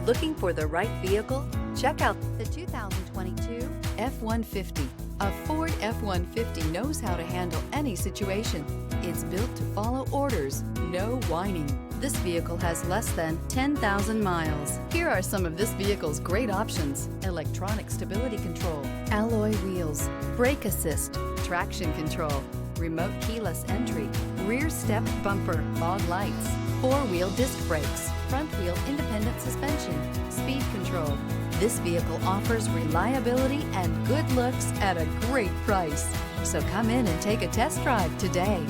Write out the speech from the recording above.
Looking for the right vehicle? Check out the 2022 F-150. A Ford F-150 knows how to handle any situation. It's built to follow orders, no whining. This vehicle has less than 10,000 miles. Here are some of this vehicle's great options: electronic stability control, alloy wheels, brake assist, traction control, remote keyless entry, rear step bumper, fog lights, four-wheel disc brakes, front wheel independent suspension, speed control. This vehicle offers reliability and good looks at a great price. So come in and take a test drive today.